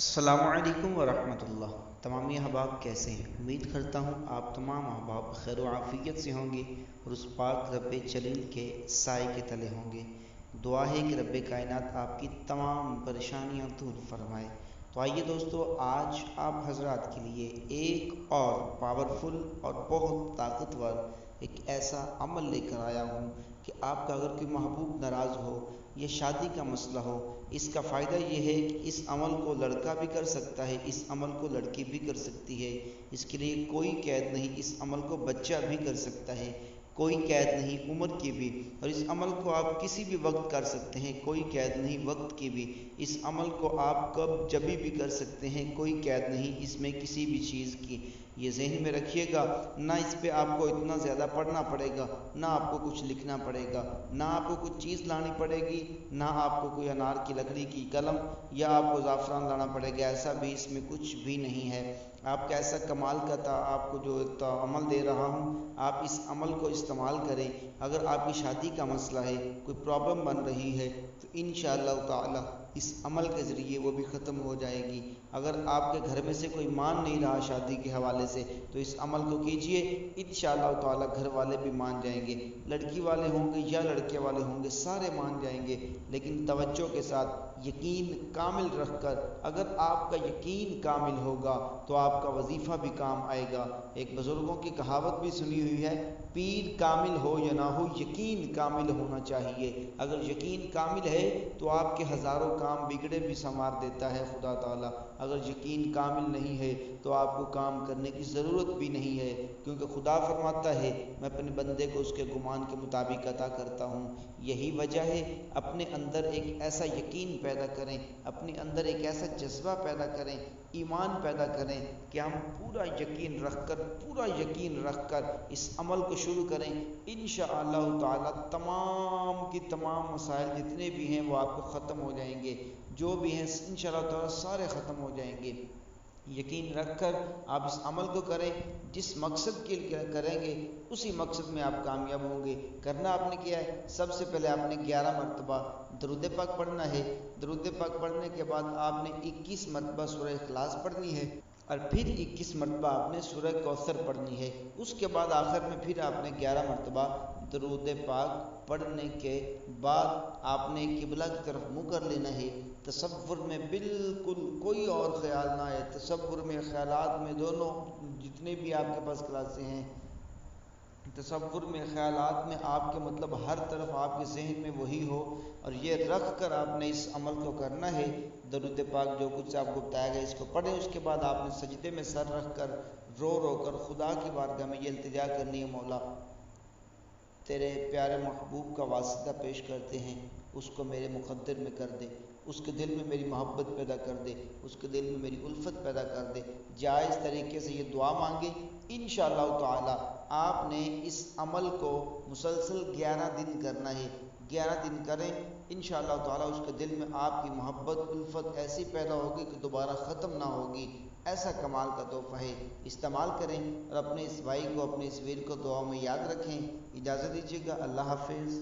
السلام علیکم ورحمۃ اللہ۔ تمامی احباب کیسے ہیں؟ امید کرتا ہوں آپ تمام احباب خیر و عافیت سے ہوں گے اور اس پاک رب جلیل کے سائے کے تلے ہوں گے۔ دعا ہے کہ رب کائنات آپ کی تمام پریشانیاں دور فرمائے۔ تو آئیے دوستو، آج آپ حضرات کے لیے ایک اور پاورفل اور بہت طاقتور ایک ایسا عمل لے کر آیا ہوں کہ آپ کا اگر کوئی محبوب ناراض ہو یا شادی کا مسئلہ ہو، اس کا فائدہ یہ ہے کہ اس عمل کو لڑکا بھی کر سکتا ہے، اس عمل کو لڑکی بھی کر سکتی ہے۔ اس کے لیے کوئی قید نہیں، اس عمل کو بچہ بھی کر سکتا ہے، کوئی قید نہیں عمر کی بھی، اور اس عمل کو آپ کسی بھی وقت کر سکتے ہیں، کوئی قید نہیں وقت کی بھی۔ اس عمل کو آپ کب جبھی بھی کر سکتے ہیں، کوئی قید نہیں اس میں کسی بھی چیز کی۔ یہ ذہن میں رکھیے گا، نہ اس پہ آپ کو اتنا زیادہ پڑھنا پڑے گا، نہ آپ کو کچھ لکھنا پڑے گا، نہ آپ کو کچھ چیز لانی پڑے گی، نہ آپ کو کوئی انار کی لکڑی کی قلم یا آپ کو زعفران لانا پڑے گا۔ ایسا بھی اس میں کچھ بھی نہیں ہے۔ آپ کا ایسا کمال کا تھا، آپ کو جو عمل دے رہا ہوں، آپ اس عمل کو استعمال کریں۔ اگر آپ کی شادی کا مسئلہ ہے، کوئی پرابلم بن رہی ہے، تو انشاءاللہ تعالی اس عمل کے ذریعے وہ بھی ختم ہو جائے گی۔ اگر آپ کے گھر میں سے کوئی مان نہیں رہا شادی کے حوالے سے، تو اس عمل کو کیجئے، انشاءاللہ تعالی گھر والے بھی مان جائیں گے، لڑکی والے ہوں گے یا لڑکے والے ہوں گے، سارے مان جائیں گے۔ لیکن توجہ کے ساتھ، یقین کامل رکھ کر، اگر آپ کا یقین کامل ہوگا تو آپ کا وظیفہ بھی کام آئے گا۔ ایک بزرگوں کی کہاوت بھی سنی ہوئی ہے، پیر کامل ہو یا نہ ہو، یقین کامل ہونا چاہیے۔ اگر یقین کامل ہے تو آپ کے ہزاروں کام بگڑے بھی سنوار دیتا ہے خدا تعالی۔ اگر یقین کامل نہیں ہے تو آپ کو کام کرنے کی ضرورت بھی نہیں ہے، کیونکہ خدا فرماتا ہے میں اپنے بندے کو اس کے گمان کے مطابق عطا کرتا ہوں۔ یہی وجہ ہے، اپنے اندر ایک ایسا یقین پیدا کریں، اپنے اندر ایک ایسا جذبہ پیدا کریں، ایمان پیدا کریں کہ ہم پورا یقین رکھ کر اس عمل کو شروع کریں۔ انشاءاللہ تعالی تمام کی تمام مسائل جتنے بھی ہیں وہ آپ کو ختم ہو جائیں گے، جو بھی ہیں انشاءاللہ تعالی سارے ختم ہو جائیں گے۔ یقین رکھ کر آپ اس عمل کو کریں، جس مقصد کے لیے کریں گے اسی مقصد میں آپ کامیاب ہوں گے۔ کرنا آپ نے کیا ہے، سب سے پہلے آپ نے 11 مرتبہ درود پاک پڑھنا ہے۔ درود پاک پڑھنے کے بعد آپ نے 21 مرتبہ سورہ اخلاص پڑھنی ہے، اور پھر 21 مرتبہ آپ نے سورہ کوثر پڑھنی ہے۔ اس کے بعد آخر میں پھر آپ نے 11 مرتبہ درود پاک پڑھنے کے بعد آپ نے قبلہ کی طرف منہ کر لینا ہے۔ تصور میں بالکل کوئی اور خیال نہ آئے، تصور میں خیالات میں دونوں جتنے بھی آپ کے پاس کلاسیں ہیں، تصور میں خیالات میں آپ کے مطلب ہر طرف آپ کے ذہن میں وہی ہو، اور یہ رکھ کر آپ نے اس عمل کو کرنا ہے۔ درود پاک جو کچھ آپ کو بتایا گیا اس کو پڑھیں، اس کے بعد آپ نے سجدے میں سر رکھ کر رو رو کر خدا کی بارگاہ میں یہ التجا کرنی ہے، مولا تیرے پیارے محبوب کا واسطہ پیش کرتے ہیں، اس کو میرے مقدر میں کر دے، اس کے دل میں میری محبت پیدا کر دے، اس کے دل میں میری الفت پیدا کر دے۔ جائز طریقے سے یہ دعا مانگے، انشاءاللہ تعالی آپ نے اس عمل کو مسلسل 11 دن کرنا ہے۔ 11 دن کریں، انشاءاللہ تعالی اس کے دل میں آپ کی محبت الفت ایسی پیدا ہوگی کہ دوبارہ ختم نہ ہوگی۔ ایسا کمال کا تحفہ ہے، استعمال کریں، اور اپنے اس بھائی کو، اپنے اس ویر کو دعاؤں میں یاد رکھیں۔ اجازت دیجیے گا، اللہ حافظ۔